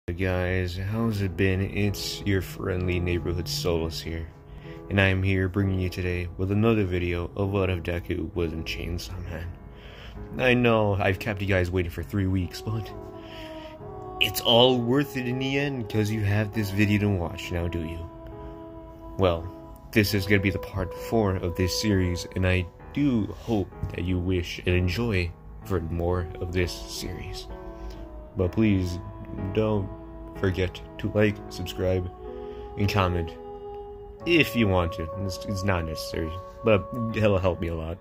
Hey guys, how's it been? It's your friendly neighborhood Solus here, and I am here bringing you today with another video of what if Deku was in Chainsaw Man. I know I've kept you guys waiting for 3 weeks, but it's all worth it in the end because you have this video to watch now, do you? Well, this is going to be the part 4 of this series, and I do hope that you wish and enjoy for more of this series. But please don't forget to like, subscribe, and comment if you want to. It's not necessary, but it'll help me a lot.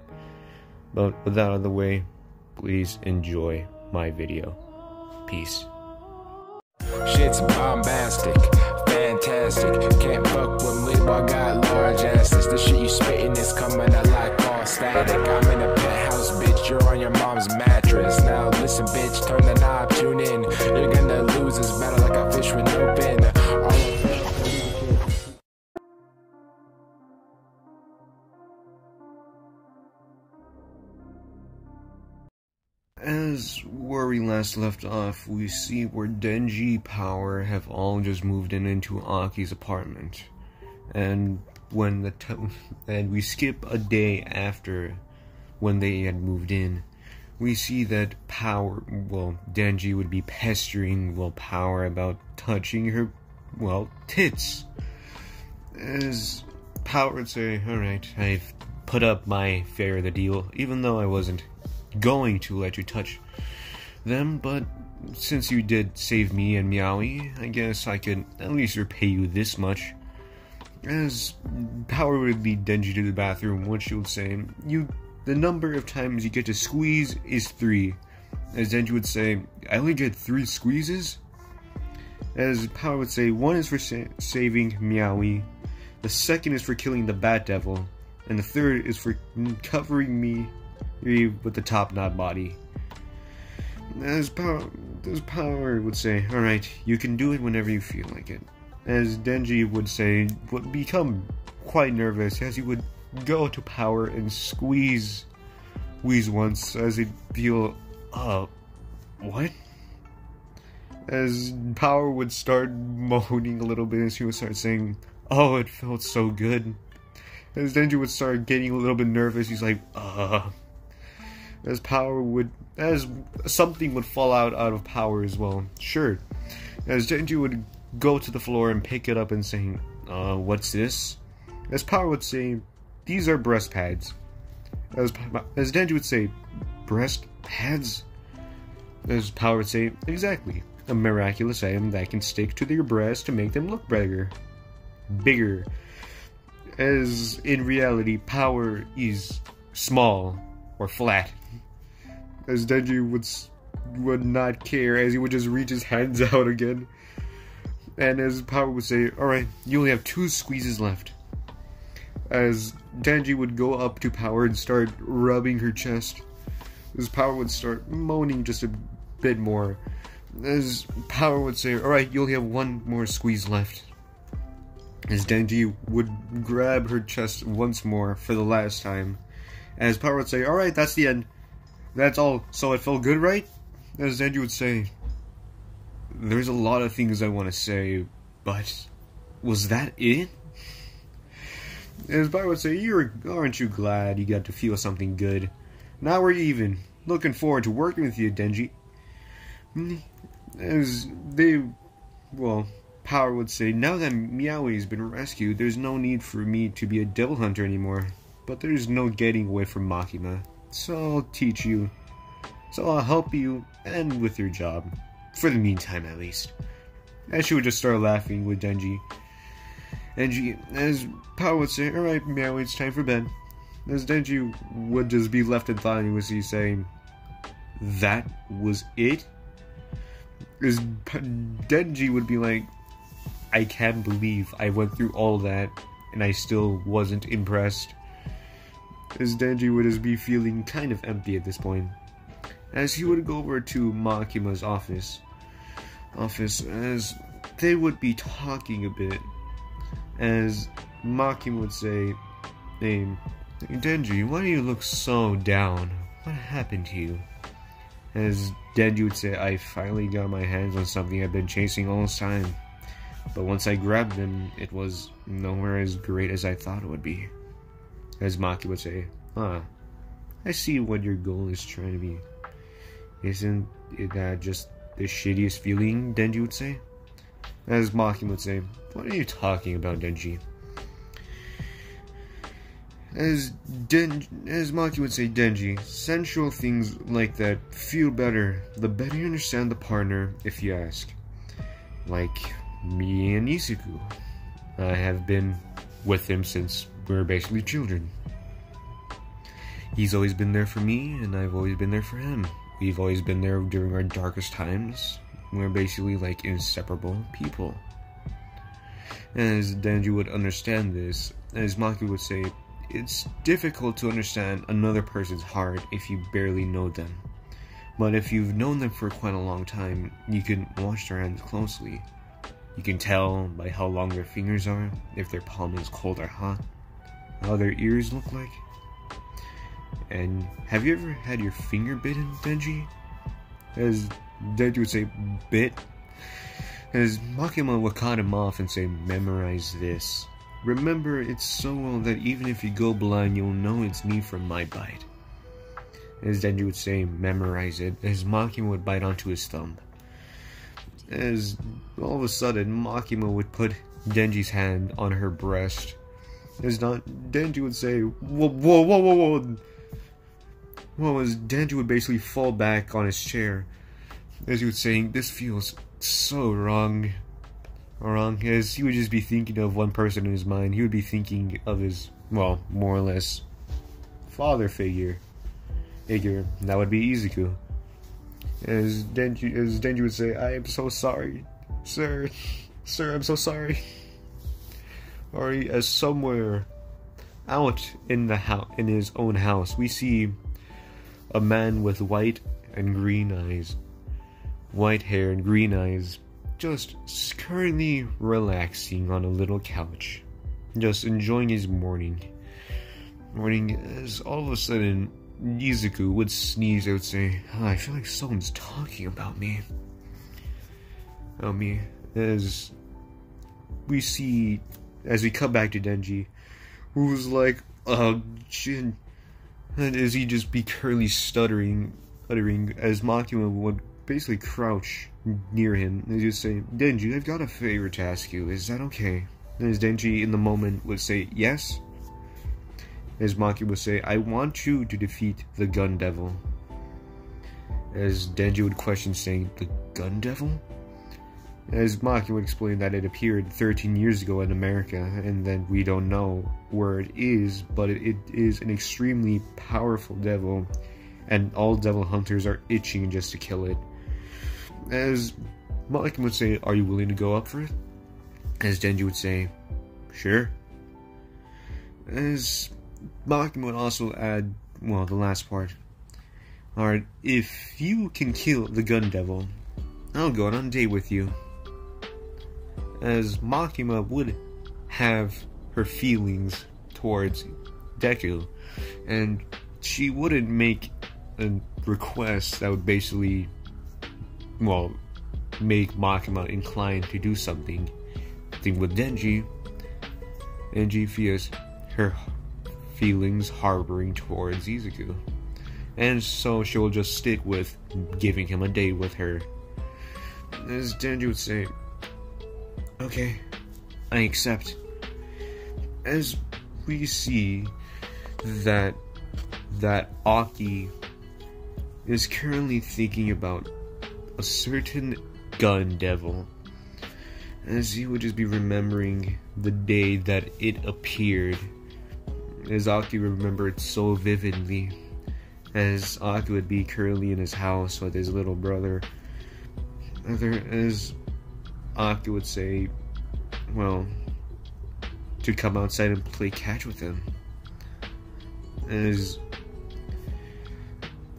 But with that out of the way, please enjoy my video. Peace. Shit's bombastic, fantastic. Can't fuck with me, but I got large asses. The shit you spitting is coming out like all static. I'm in a penthouse, bitch, you're on your mom's mattress. Now listen, bitch, turn the knob, tune in. You're gonna lose this battle like a fish with no fin. As where we last left off, we see where Denji, Power have all just moved into Aki's apartment, and when and we skip a day after when they had moved in, we see that Denji would be pestering Power about touching her tits. As Power would say, "Alright, I've put up my fair of the deal, even though I wasn't going to let you touch them, but since you did save me and Meowie, I guess I could at least repay you this much." As Power would lead Denji to the bathroom, which she would say, the number of times you get to squeeze is 3. As Denji would say, "I only get 3 squeezes?" As Power would say, 1 is for saving Meowie, the 2nd is for killing the Bat Devil, and the 3rd is for covering me with the top knot body. As Power would say, "Alright, you can do it whenever you feel like it." As Denji would say, would become quite nervous as he would go to Power and squeeze once as he'd feel, what? As Power would start moaning a little bit as he would start saying, "Oh, it felt so good." As Denji would start getting a little bit nervous, he's like, as something would fall out of Power's shirt. As Denji would go to the floor and pick it up and saying, "What's this?" As Power would say, "These are breast pads." As Denji would say, "Breast pads?" As Power would say, "Exactly. A miraculous item that can stick to your breast to make them look bigger. As in reality, Power is small or flat. As Denji would not care, as he would just reach his hands out again. And as Power would say, "Alright, you only have 2 squeezes left." As Denji would go up to Power and start rubbing her chest. As Power would start moaning just a bit more. As Power would say, "Alright, you only have 1 more squeeze left." As Denji would grab her chest once more for the last time. As Power would say, "Alright, that's the end. That's all. So it felt good, right?" As Denji would say, "There's a lot of things I want to say, but was that it?" As Power would say, "Aren't you glad you got to feel something good? Now we're even. Looking forward to working with you, Denji." As Power would say, "Now that Meowie's been rescued, there's no need for me to be a devil hunter anymore. But there's no getting away from Makima. So I'll teach you. So I'll help you and with your job. For the meantime, at least." And she would just start laughing with Denji. As Power would say, "Alright, Meowie, it's time for bed." As Denji would just be left in thought, and was he saying, "That was it?" As Denji would be like, "I can't believe I went through all that, and I still wasn't impressed." As Denji would just be feeling kind of empty at this point. As he would go over to Makima's office as they would be talking a bit. As Makima would say, "Hey, Denji, why do you look so down? What happened to you?" As Denji would say, I finally got my hands on something I've been chasing all this time. But once I grabbed them, it was nowhere as great as I thought it would be. As Maki would say, I see what your goal is trying to be. Isn't that just the shittiest feeling, Denji would say? As Maki would say, what are you talking about, Denji? As Maki would say, Denji, sensual things like that feel better the better you understand the partner, if you ask. Like me and Izuku. I have been with him since we were basically children. He's always been there for me, and I've always been there for him. We've always been there during our darkest times. We're basically like inseparable people. As Denji would understand this, as Maki would say, it's difficult to understand another person's heart if you barely know them. But if you've known them for quite a long time, you can watch their hands closely. You can tell by how long their fingers are, if their palm is cold or hot, how their ears look like. And have you ever had your finger bitten, Denji? As Denji would say, bit? As Makima would cut him off and say, memorize this. Remember it so well that even if you go blind, you'll know it's me from my bite. As Denji would say, memorize it, as Makima would bite onto his thumb. As all of a sudden, Makima would put Denji's hand on her breast. As Denji would say, whoa, whoa, whoa, whoa, whoa. Well, as Denji would basically fall back on his chair. As he would say, this feels so wrong. As he would just be thinking of one person in his mind. He would be thinking of his, well, more or less, father figure. That would be Izuku. As Denji would say, I am so sorry, sir, I'm so sorry. Or as somewhere out in his own house, we see a man with white and green eyes, white hair and green eyes, just currently relaxing on a little couch, just enjoying his morning. As all of a sudden, Izuku would sneeze. I would say, I feel like someone's talking about me. As we cut back to Denji, who's like, Jin, and as he just be currently uttering, as Makima would basically crouch near him, and just say, Denji, I've got a favor to ask you, is that okay? And as Denji in the moment would say, yes. As Maki would say, I want you to defeat the Gun Devil. As Denji would question, saying, the Gun Devil? As Maki would explain that it appeared 13 years ago in America, and then we don't know where it is, but it is an extremely powerful devil, and all devil hunters are itching just to kill it. As Maki would say, are you willing to go up for it? As Denji would say, sure. As Maki would also add, well, the last part. Alright, if you can kill the Gun Devil, I'll go on a date with you. As Makima would have her feelings towards Deku, and she wouldn't make a request that would basically, well, make Makima inclined to do something. I think with Denji feels her feelings harboring towards Izuku, and so she will just stick with giving him a date with her. As Denji would say, okay, I accept. As we see that Aki is currently thinking about a certain Gun Devil, as he would just be remembering the day that it appeared, as Aki remembered so vividly, as Aki would be currently in his house with his little brother, as Aki would say, well, to come outside and play catch with him. As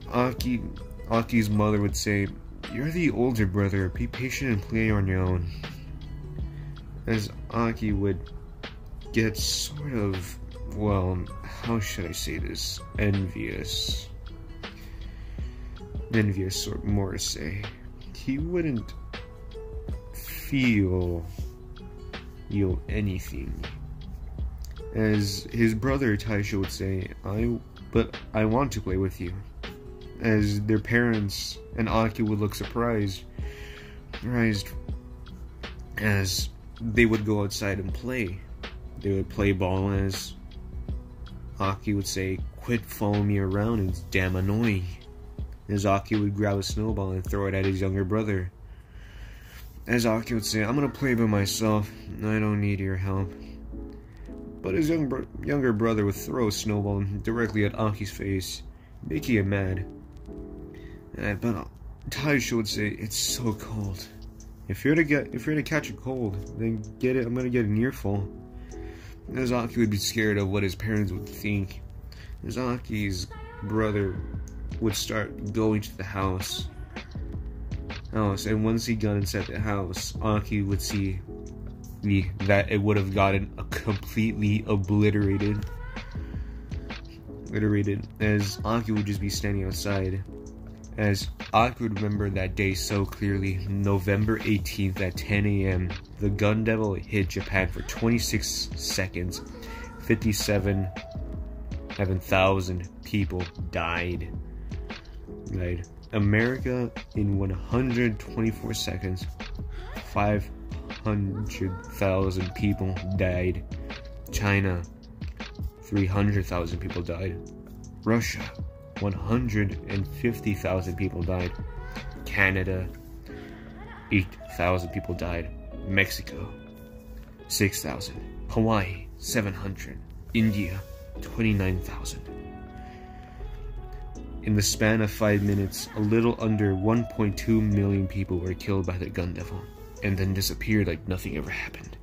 Aki's mother would say, you're the older brother, be patient and play on your own. As Aki would get sort of, well, how should I say this, envious. envious or more to say. He wouldn't feel anything. As his brother Taisho would say, I want to play with you. As their parents and Aki would look surprised as they would go outside and play. They would play ball as Aki would say, "Quit following me around, it's damn annoying." As Aki would grab a snowball and throw it at his younger brother. As Aki would say, "I'm gonna play by myself, I don't need your help." But his younger brother would throw a snowball directly at Aki's face, making him mad. But Taisho would say, "It's so cold. If you're to catch a cold, then get it. I'm gonna get an earful." As Aki would be scared of what his parents would think. As Aki's brother would start going to the house, and once he got inside the house, Aki would see that it would have gotten completely obliterated. As Aki would just be standing outside. As Aki would remember that day so clearly, November 18th at 10 a.m., the Gun Devil hit Japan for 26 seconds. 57,000 people died. America, in 124 seconds, 500,000 people died. China, 300,000 people died. Russia, 150,000 people died. Canada, 8,000 people died. Mexico, 6,000. Hawaii, 700. India, 29,000. In the span of 5 minutes, a little under 1.2 million people were killed by the Gun Devil, and then disappeared like nothing ever happened.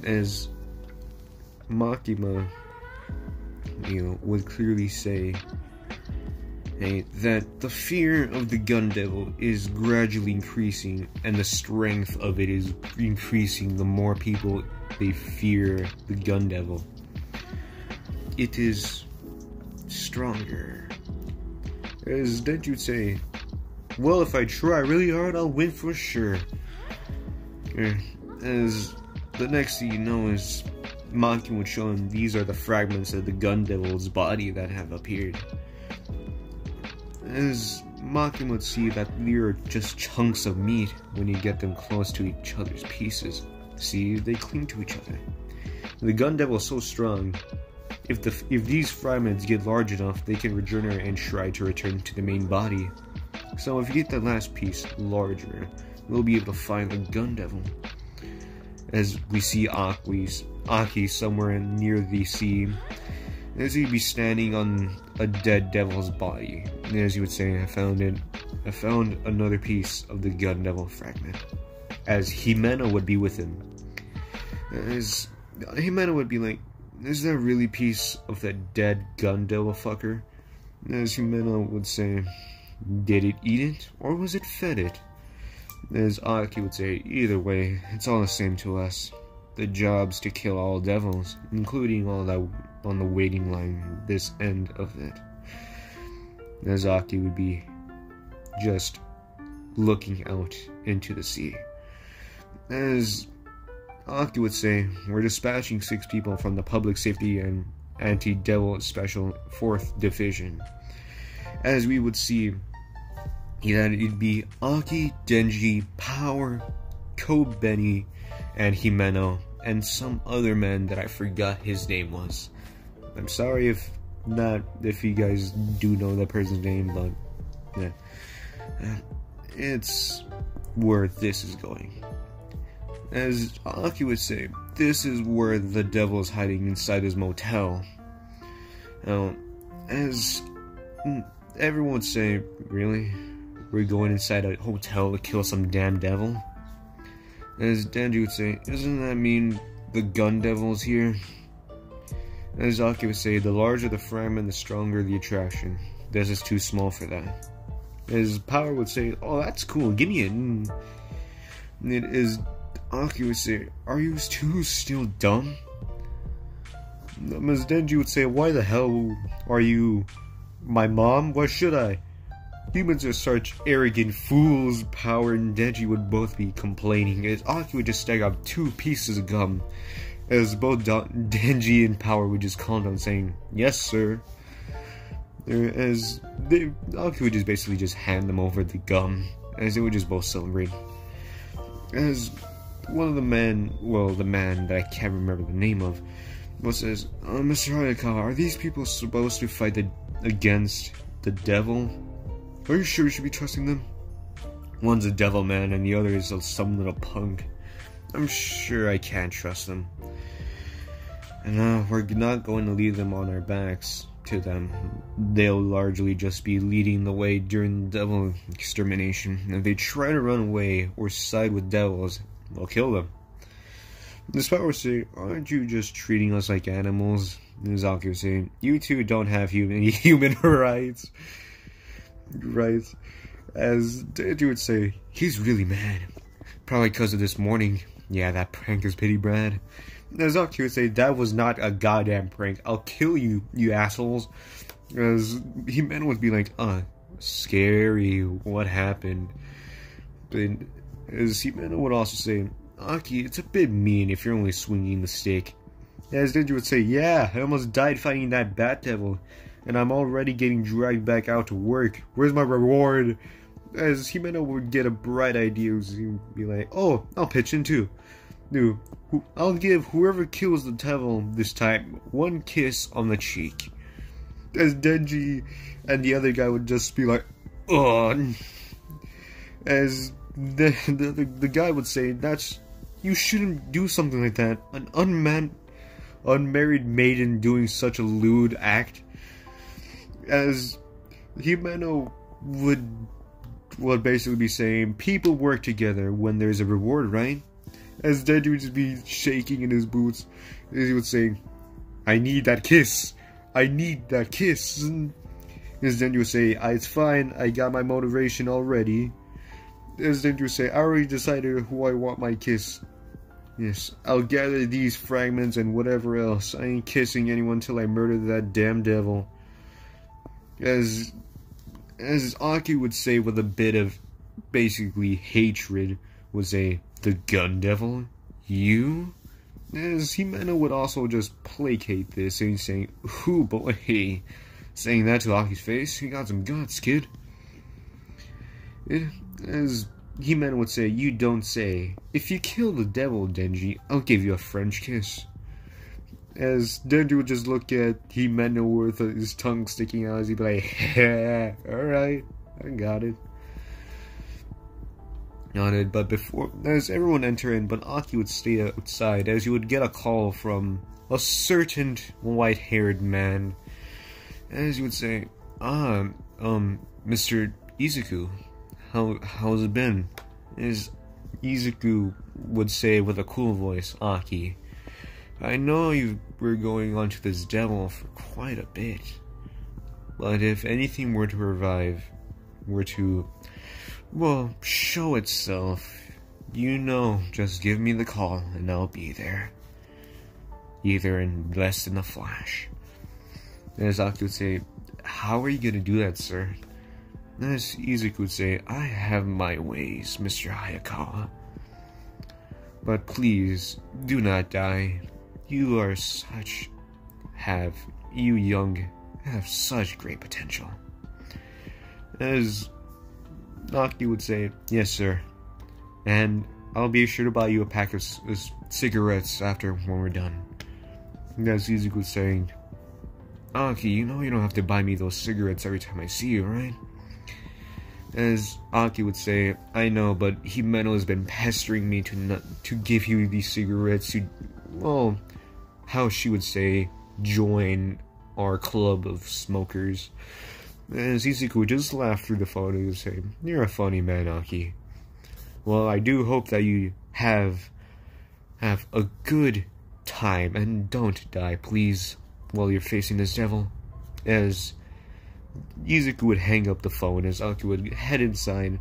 As Makima, would clearly say, that the fear of the Gun Devil is gradually increasing, and the strength of it is increasing the more people they fear the Gun Devil. It is stronger. As Denji would say, "Well, if I try really hard, I'll win for sure." As the next thing you know is Maki would show him these are the fragments of the Gun Devil's body that have appeared. As Maki would see that they are just chunks of meat when you get them close to each other's pieces. See, they cling to each other. The Gun Devil is so strong, if these fragments get large enough, they can regenerate and try to return to the main body. So if you get that last piece larger, we'll be able to find the Gun Devil. As we see Aki somewhere near the sea, as he'd be standing on a dead devil's body. And as he would say, I found another piece of the Gun Devil fragment. As Himeno would be with him. As Himeno would be like, "Is that really a piece of that dead Gun Devil fucker?" As Himeno would say, "Did it eat it, or was it fed it?" As Aki would say, "Either way, it's all the same to us. The job's to kill all devils, including all that on the waiting line this end of it." As Aki would be just looking out into the sea. As Aki would say, "We're dispatching 6 people from the Public Safety and Anti-Devil Special 4th Division." As we would see that it'd be Aki, Denji, Power, Kobeni, and Himeno, and some other man that I forgot his name was. I'm sorry if you guys do know that person's name, but yeah. It's where this is going. As Aki would say, this is where the devil is hiding inside his motel. As everyone would say, "Really? We're going inside a hotel to kill some damn devil?" As Denji would say, "Doesn't that mean the Gun Devil's here?" As Aki would say, "The larger the fragment, the stronger the attraction. This is too small for that." As Power would say, "Oh, that's cool, give me it." And as Aki would say, "Are you two still dumb?" As Denji would say, "Why the hell are you my mom? Why should I?" humans are such arrogant fools, Power and Denji would both be complaining, as Aki would just stack up 2 pieces of gum, as both Denji and Power would just calm down saying, "Yes, sir." Aki would just basically just hand them over the gum, as they would just both celebrate. As one of the men, well, the man that I can't remember the name of, says, "Mr. Hayakawa, are these people supposed to fight against the devil? Are you sure we should be trusting them? One's a devil man and the other is some little punk. I'm sure I can't trust them. And we're not going to leave them on our backs to them. They'll largely just be leading the way during the devil extermination. If they try to run away or side with devils, we'll kill them." This Power would say, "Aren't you just treating us like animals?" Zaki would say, "You two don't have human rights." As Deku would say, "He's really mad. Probably because of this morning. Yeah, that prank is pretty bad." As Zaki would say, "That was not a goddamn prank. I'll kill you, you assholes." As Himeno would be like, "Scary, what happened?" But as Himeno would also say, "Aki, it's a bit mean if you're only swinging the stick." As Denji would say, "Yeah, I almost died fighting that bat devil, and I'm already getting dragged back out to work. Where's my reward?" As Himeno would get a bright idea, he'd be like, "Oh, I'll pitch in too. No, I'll give whoever kills the devil this time 1 kiss on the cheek." As Denji and the other guy would just be like, "Ugh." As the guy would say, "You shouldn't do something like that. An unmarried maiden doing such a lewd act." As Himeno would basically be saying, "People work together when there's a reward, right?" As Denji would just be shaking in his boots, as he would say, "I need that kiss. I need that kiss." As Denji would say, "It's fine. I got my motivation already." As Denji would say, "I already decided who I want my kiss. Yes, I'll gather these fragments and whatever else. I ain't kissing anyone till I murder that damn devil." As Aki would say with a bit of basically hatred, would say, "The gun devil? You?" As Himeno would also just placate this and saying, "Ooh boy," saying that to Aki's face, "You got some guts, kid." As Himeno would say, "You don't say. If you kill the devil, Denji, I'll give you a French kiss." As Denji would just look at Himeno with his tongue sticking out, as he'd be like, "Yeah, alright, I got it." Nodded, but as everyone entered in, but Aki would stay outside, as he would get a call from a certain white-haired man, as he would say, "Mr. Izuku, how's it been?" As Izuku would say with a cool voice, "Aki, I know you were going on to this devil for quite a bit, but if anything were to show itself, just give me the call and I'll be there. Either in less than a flash." As Aki would say, "How are you gonna do that, sir?" As Izuku would say, "I have my ways, Mr. Hayakawa. But please, do not die. You young have such great potential." As Aki would say, "Yes, sir. And I'll be sure to buy you a pack of cigarettes when we're done." As Izuku was saying, "Aki, you know you don't have to buy me those cigarettes every time I see you, right?" As Aki would say, "I know, but Himeno has been pestering me to give you these cigarettes to, how she would say, join our club of smokers." As Izuku would just laugh through the phone and say, "You're a funny man, Aki. Well, I do hope that you have a good time and don't die, please, while you're facing this devil." As Izuku would hang up the phone, as Aki would head inside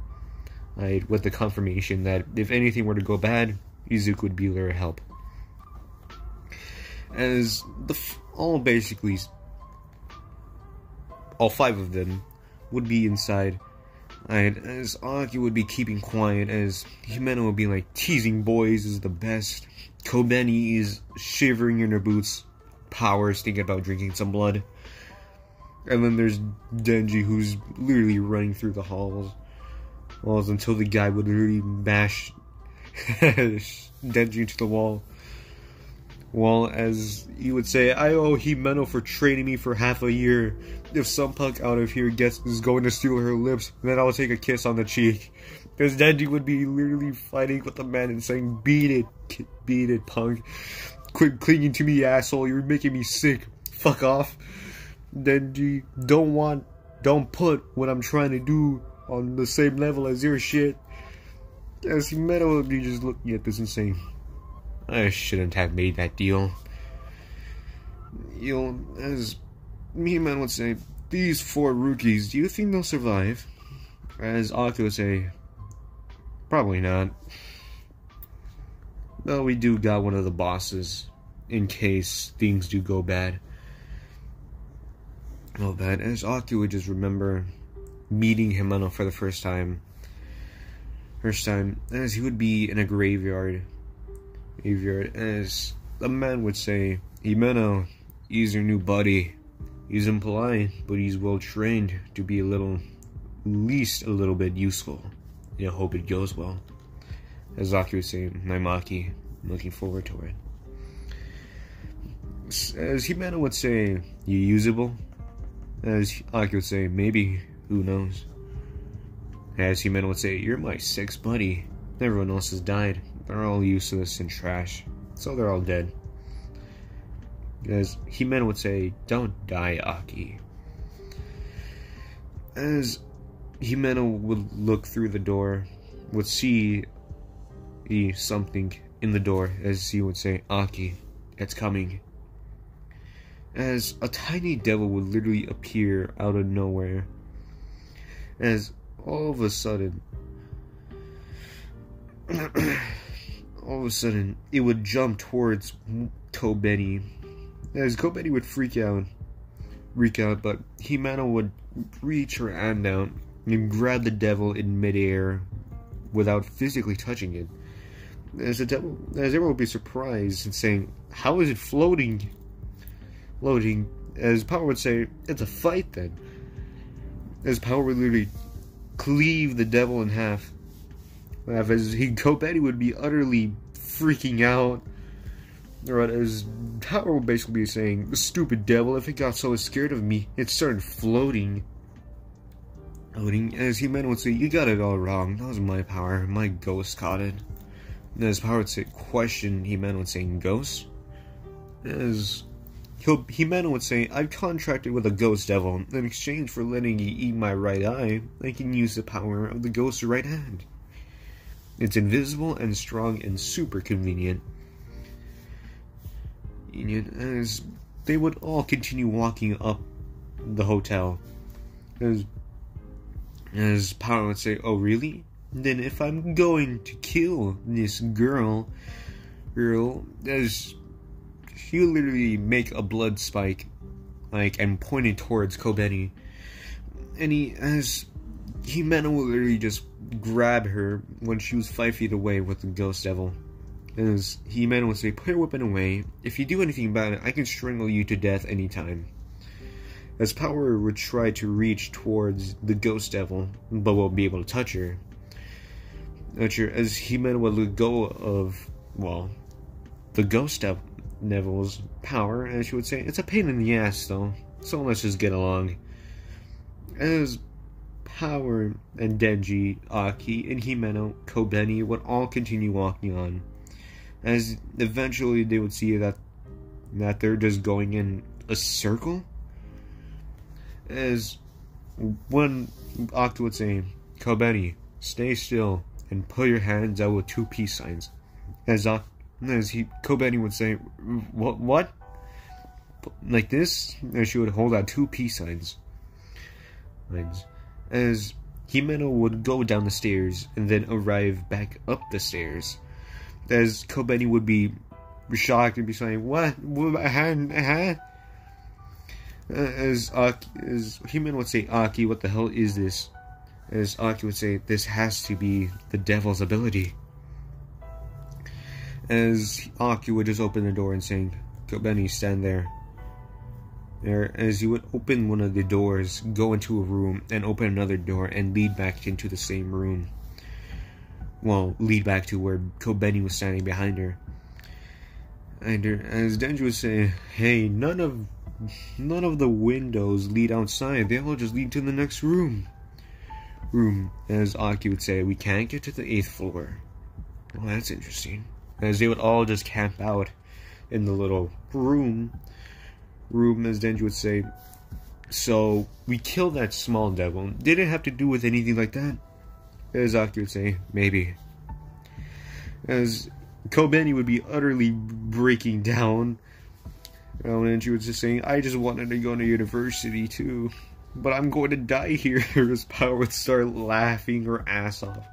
with the confirmation that if anything were to go bad, Izuku would be there to help. As all 5 of them would be inside, And as Aki would be keeping quiet, as Himeno would be like, teasing boys is the best. Kobeni is shivering in her boots, Power is thinking about drinking some blood. And then there's Denji, who's literally running through the halls until the guy would literally bash Denji into the wall. Well, as you would say, I owe Himeno for training me for half a year. If some punk out of here is going to steal her lips, then I'll take a kiss on the cheek. Because Denji would be literally fighting with the man and saying, beat it, punk. Quit clinging to me, asshole, you're making me sick. Fuck off. Denji, don't put what I'm trying to do on the same level as your shit. As Himeno would be just looking at this and saying, I shouldn't have made that deal. As Himeno would say, these 4 rookies, do you think they'll survive? As Aki would say, probably not. Well, we do got one of the bosses, in case things do go bad. Oh, bad. As Aki would just remember meeting Himeno for the first time, as he would be in a graveyard, as the man would say, Himeno, he's your new buddy. He's impolite, but he's well trained to be at least a little bit useful. I hope it goes well. As Aki would say, I'm Aki, I'm looking forward to it. As Himeno would say, you usable? As Aki would say, maybe, who knows? As Himeno would say, you're my 6th buddy. Everyone else has died. They're all useless and trash, so they're all dead. As Himeno would say, don't die, Aki. As Himeno would look through the door, would see something in the door, as he would say, Aki, it's coming. As a tiny devil would literally appear out of nowhere. As all of a sudden, it would jump towards Kobeni. As Kobeni would freak out, but Himeno would reach her hand out and grab the devil in midair without physically touching it. As everyone would be surprised and saying, how is it floating? As Power would say, it's a fight then. As Power would literally cleave the devil in half. As Kobeni would be utterly freaking out. Right, as Power would basically be saying, stupid devil, if it got so scared of me, it started floating. As Himeno would say, you got it all wrong. That was my power. My ghost caught it. And as Power would say, question Himeno would say, ghost? As Himeno would say, I've contracted with a ghost devil. In exchange for letting you eat my right eye, I can use the power of the ghost's right hand. It's invisible and strong and super convenient. As they would all continue walking up the hotel. As Power would say, oh really? Then if I'm going to kill this girl, as she would literally make a blood spike, and point it towards Kobeni. And as Himeno would literally just grab her when she was 5 feet away with the ghost devil. As Himeno would say, put your weapon away. If you do anything about it, I can strangle you to death anytime. As Power would try to reach towards the ghost devil, but won't be able to touch her. As Himeno would let go of, the ghost devil's power, and she would say, it's a pain in the ass though, so let's just get along. As Power and Denji, Aki, and Himeno, Kobeni would all continue walking on. As eventually they would see that they're just going in a circle. As one Aki would say, Kobeni, stay still and put your hands out with 2 peace signs. As Kobeni would say, what? Like this? And she would hold out 2 peace signs. As Himeno would go down the stairs and then arrive back up the stairs. As Kobeni would be shocked and be saying, what? As Himeno would say, Aki, what the hell is this? As Aki would say, this has to be the devil's ability. As Aki would just open the door and saying, Kobeni, stand there. As he would open one of the doors, go into a room, and open another door, and lead back into the same room. Well, lead back to where Kobeni was standing behind her. And as Denji would say, hey, none of the windows lead outside, they all just lead to the next room. As Aki would say, we can't get to the 8th floor. Well, that's interesting. As they would all just camp out in the little room, as Denji would say, so we killed that small devil. Did it have to do with anything like that? As Aki would say, maybe. As Kobeni would be utterly breaking down, and she was just saying, I just wanted to go to university too, but I'm going to die here. His power would start laughing her ass off.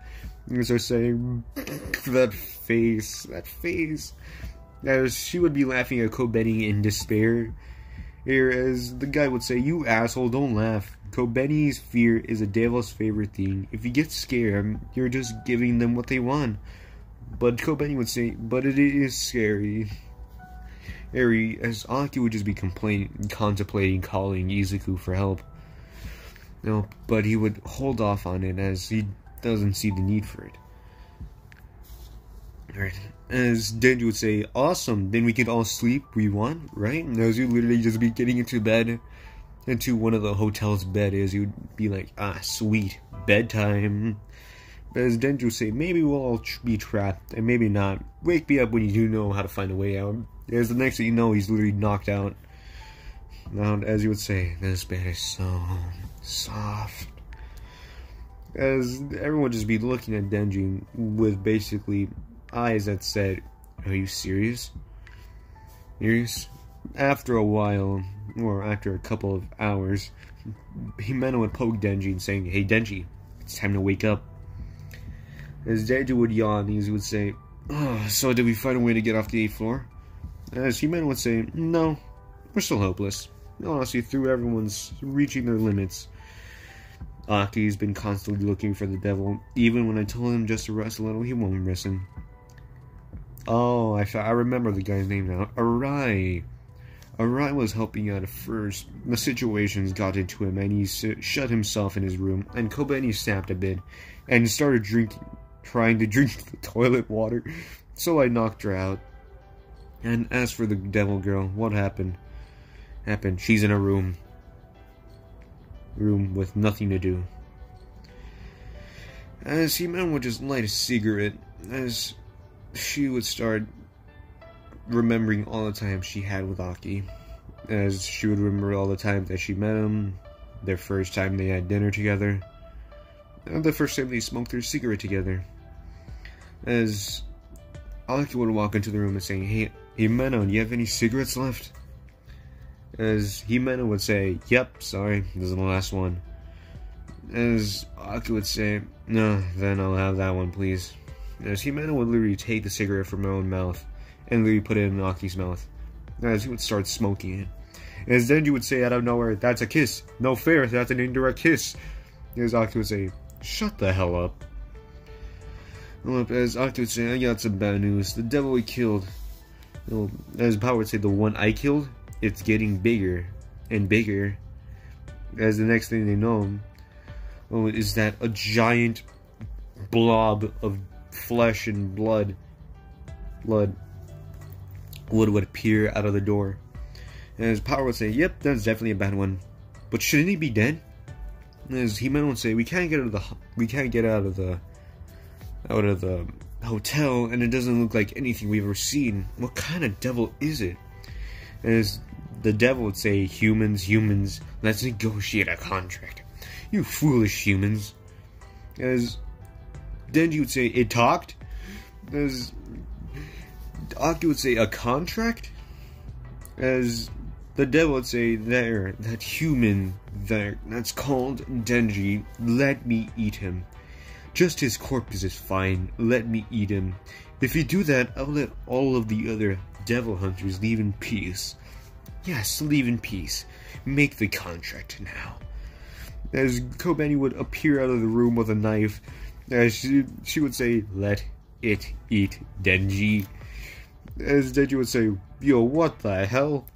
And start saying, that face. As she would be laughing at Kobeni in despair. As the guy would say, you asshole, don't laugh. Kobeni's fear is a devil's favorite thing. If you get scared, you're just giving them what they want. But Kobeni would say, but it is scary. As Aki would just be contemplating calling Izuku for help. No, but he would hold off on it as he doesn't see the need for it. Alright. As Denji would say, awesome, then we can all sleep we want, right? As you literally just be getting into bed, into one of the hotel's bed, as you would be like, ah, sweet, bedtime. As Denji would say, maybe we'll all be trapped, and maybe not. Wake me up when you do know how to find a way out. As the next thing you know, he's literally knocked out. Now, as you would say, this bed is so soft. As everyone would just be looking at Denji with basically eyes that said, are you serious? After a while, or after a couple of hours, Himeno would poke Denji and saying, hey Denji, it's time to wake up. As Denji would yawn, he would say, oh, so did we find a way to get off the 8th floor? As Himeno would say, no, we're still hopeless. Honestly, through everyone's reaching their limits. Aki's been constantly looking for the devil. Even when I told him just to rest a little, he won't listen. Oh, I remember the guy's name now. Arai. Arai was helping out at first. The situations got into him, and he shut himself in his room. And Kobeni snapped a bit, and started trying to drink the toilet water. So I knocked her out. And as for the devil girl, what happened? She's in a room with nothing to do. As Himeno would just light a cigarette, as she would start remembering all the times she had with Aki. As she would remember all the times that she met him, their first time they had dinner together, and the first time they smoked their cigarette together. As Aki would walk into the room and say, hey, Himeno, do you have any cigarettes left? As Himeno would say, yep, sorry, this is the last one. As Aki would say, no, then I'll have that one, please. As Himeno would literally take the cigarette from her own mouth and literally put it in Aki's mouth. As he would start smoking it. As Denji would say out of nowhere, that's a kiss. No fair, that's an indirect kiss. As Aki would say, shut the hell up. As Aki would say, I got some bad news. The devil we killed. As Power would say, the one I killed, it's getting bigger and bigger. As the next thing they know, is that a giant blob of flesh and blood would appear out of the door. And as Power would say, yep, that's definitely a bad one. But shouldn't he be dead? And as Himeno would say, we can't get out of the hotel, and it doesn't look like anything we've ever seen. What kind of devil is it? And as the devil would say, humans, let's negotiate a contract. You foolish humans. As Denji would say, it talked? As Aki would say, a contract? As the devil would say, there, that human there, that's called Denji, let me eat him. Just his corpse is fine, let me eat him. If you do that, I'll let all of the other devil hunters leave in peace. Yes, leave in peace. Make the contract now. as Kobeni would appear out of the room with a knife, as she would say, "Let it eat, Denji." As Denji would say, "Yo, what the hell?"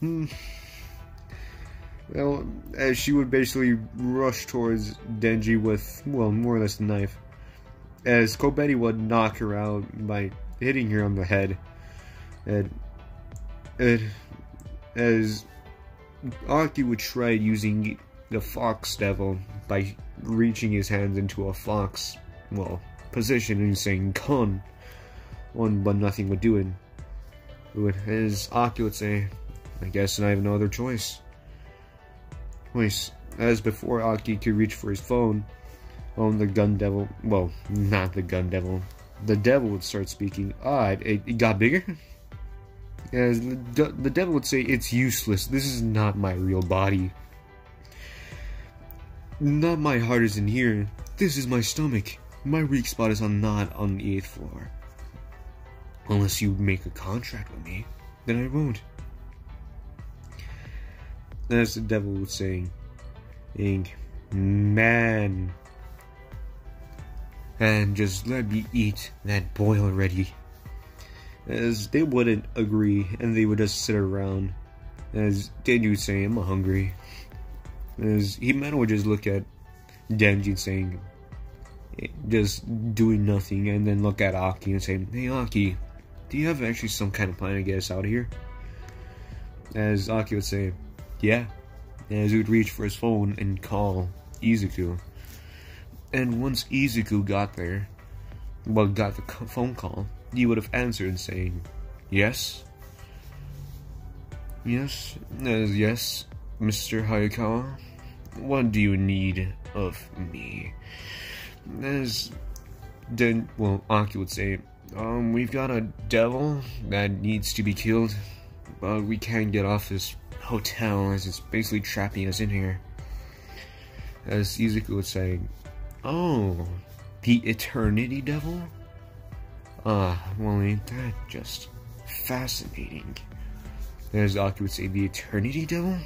Well, as she would basically rush towards Denji with, well, more or less a knife, as Kobeni would knock her out by hitting her on the head, and as Aki would try using the Fox Devil by reaching his hands into a fox, well, position and saying "Kon," but nothing would do it. As Aki would say, "I guess I have no other choice." As before Aki could reach for his phone, the gun devil, well, not the gun devil, the devil would start speaking. It got bigger? As the devil would say, "It's useless, this is not my real body. Not my heart is in here, this is my stomach. My weak spot is not on the 8th floor. Unless you make a contract with me, then I won't." As the devil was saying, "Man, and just let me eat that boy already." As they wouldn't agree, and they would just sit around. As Denji would say, "I'm hungry." As Himeno would just look at Denji saying, just doing nothing, and then look at Aki and say, "Hey Aki, do you have actually some kind of plan to get us out of here?" As Aki would say, "Yeah." As he would reach for his phone and call Izuku. And once Izuku got there, well, got the phone call, he would have answered saying, "Yes? Yes? Yes, Mr. Hayakawa? What do you need of me?" Aki would say, "We've got a devil that needs to be killed, but we can't get off this hotel as it's basically trapping us in here." As Izuku would say, "Oh, the Eternity Devil? Well, ain't that just fascinating?" As Aki would say, "The Eternity Devil?"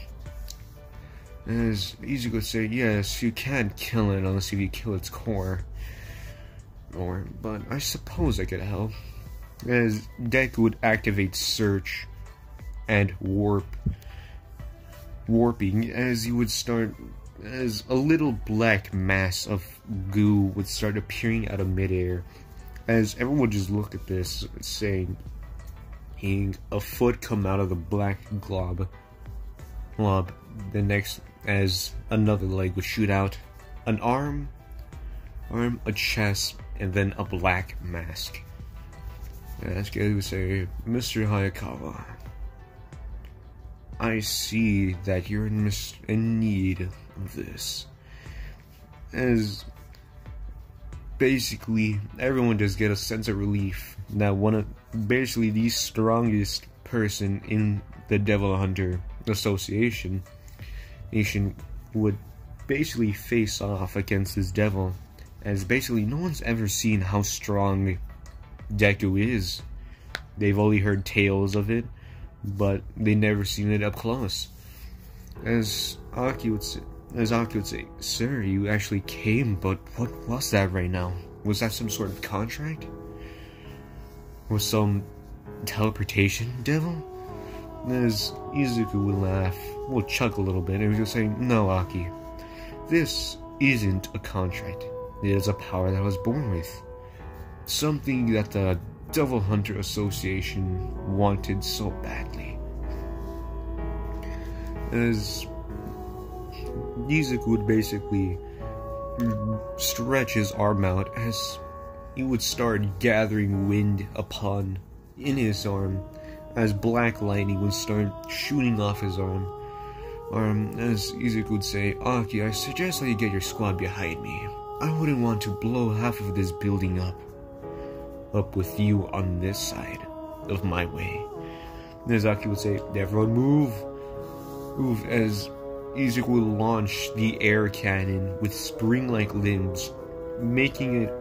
As Izuku would say, "Yes, you can't kill it unless you kill its core. But I suppose I could help." As Deku would activate Search and warping, as he would start, as a little black mass of goo would start appearing out of midair, as everyone would just look at this, saying, a foot come out of the black glob, the next, as another leg would shoot out, an arm, a chest, and then a black mask. As Gary would say, "Mr. Hayakawa, I see that you're in need of this." As basically everyone just get a sense of relief that basically the strongest person in the Devil Hunter Association would basically face off against this devil, as basically no one's ever seen how strong Deku is. They've only heard tales of it, but they never seen it up close. As Aki would say, "Sir, you actually came, but what was that right now? Was that some sort of contract? Was some teleportation devil?" As Izuku would laugh, would chuckle a little bit, and he was saying, "No, Aki, this isn't a contract. It is a power that I was born with. Something that the Devil Hunter Association wanted so badly." As Izuku would basically stretch his arm out, as he would start gathering wind in his arm, as black lightning would start shooting off his arm. As Izuku would say, "Aki, I suggest that you get your squad behind me. I wouldn't want to blow half of this building up with you on this side of my way." As Aki would say, "Everyone move!" As Izuku would launch the air cannon with spring-like limbs, making it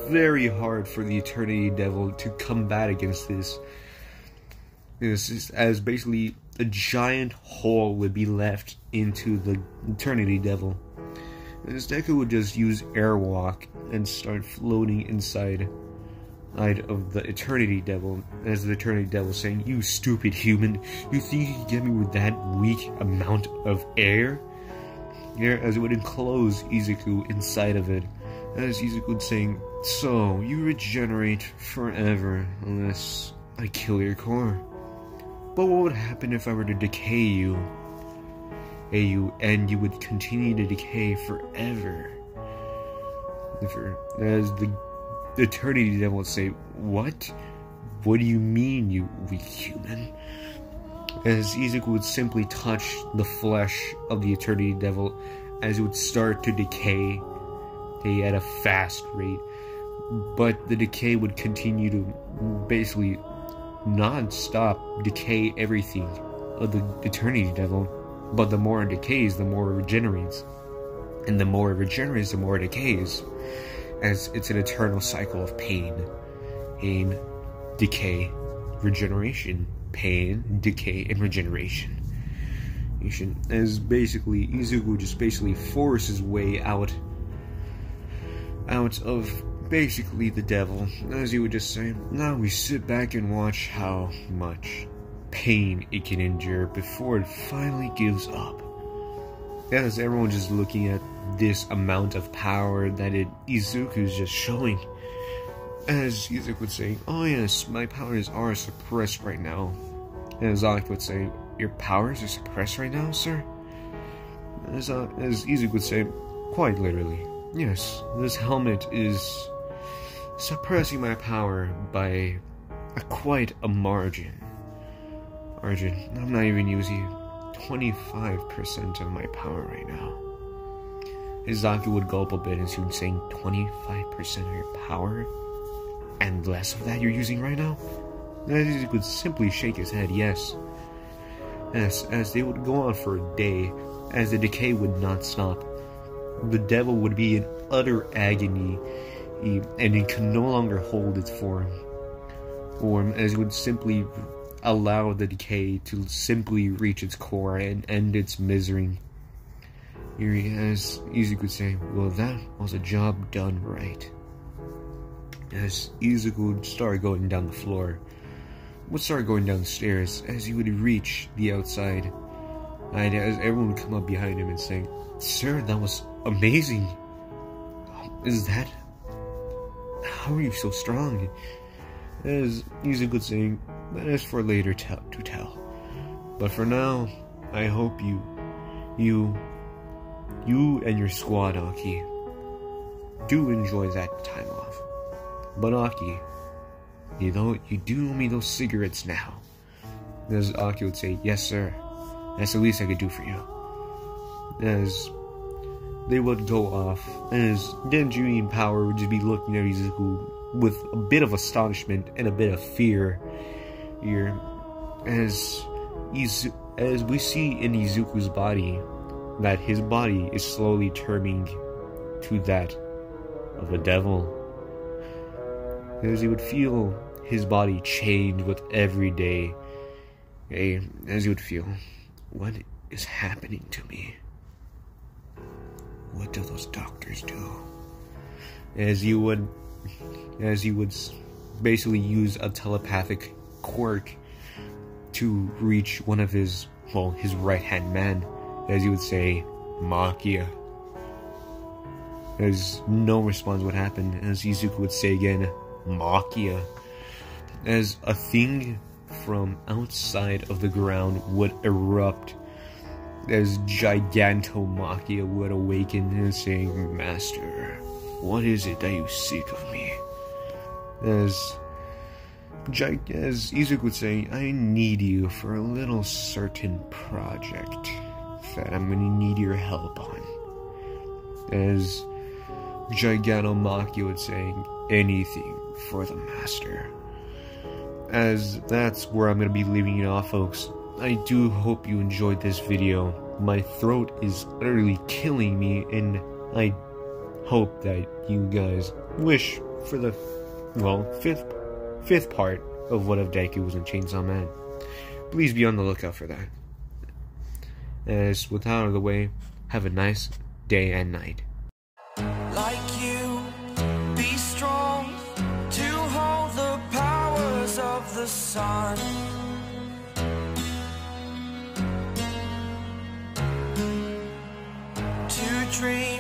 very hard for the Eternity Devil to combat against this. This is as basically a giant hole would be left into the Eternity Devil. As Deku would just use airwalk and start floating inside of the Eternity Devil, as the Eternity Devil saying, "You stupid human, you think you can get me with that weak amount of air?" Here, as it would enclose Izuku inside of it, as Izuku would saying, "So, you regenerate forever unless I kill your core. But what would happen if I were to decay you? And you would continue to decay forever." As the Eternity Devil would say, "What? What do you mean, you weak human?" As Izuku would simply touch the flesh of the Eternity Devil as it would start to decay at a fast rate. But the decay would continue to basically non-stop decay everything of the Eternity Devil. But the more it decays, the more it regenerates. And the more it regenerates, the more it decays. As it's an eternal cycle of pain, decay, regeneration, pain, decay, and regeneration. As basically Izuku just basically forces his way out of basically the devil, as he would just say, "Now we sit back and watch how much pain it can endure before it finally gives up." As everyone just looking at this amount of power that Izuku's just showing. As Izuku would say, "Oh yes, my powers are suppressed right now." And as Aki would say, "Your powers are suppressed right now, sir?" As Izuku would say, "Quite literally, yes, this helmet is suppressing my power by quite a margin. I'm not even using 25% of my power right now." Izaki would gulp a bit as he was saying, 25% of your power? And less of that you're using right now? He would simply shake his head, yes. As they would go on for a day, as the decay would not stop. The devil would be in utter agony, and it could no longer hold its form, as it would simply allow the decay to simply reach its core and end its misery. As Izuku would say, "Well, that was a job done right." As Izuku would start going down the floor, would start going down the stairs, as he would reach the outside, and as everyone would come up behind him and say, "Sir, that was amazing. How are you so strong?" As Izuku would say, "That is for later to tell. But for now, I hope you and your squad, Aki, do enjoy that time off. But Aki, you do owe me those cigarettes now." As Aki would say, "Yes, sir. That's the least I could do for you." As they would go off, as Denji and Power would just be looking at Izuku with a bit of astonishment and a bit of fear here, as we see in Izuku's body that his body is slowly turning to that of a devil, as he would feel his body change with every day, as he would feel, "What is happening to me? What do those doctors do?" As he would basically use a telepathic quirk to reach one of his right-hand man, as he would say, "Makia." As no response would happen, as Izuku would say again, "Makia." As a thing from outside of the ground would erupt, as Gigantomakia would awaken and saying, "Master, what is it that you seek of me?" As Izuku would say, "I need you for a little certain project that I'm going to need your help on." As Gigantomakia would say, "Anything for the master." As that's where I'm going to be leaving it off, folks. I do hope you enjoyed this video. My throat is utterly killing me, and I hope that you guys wish for the, fifth part of What If Deku Was in Chainsaw Man. Please be on the lookout for that. As with that out of the way, have a nice day and night. the sun. To dream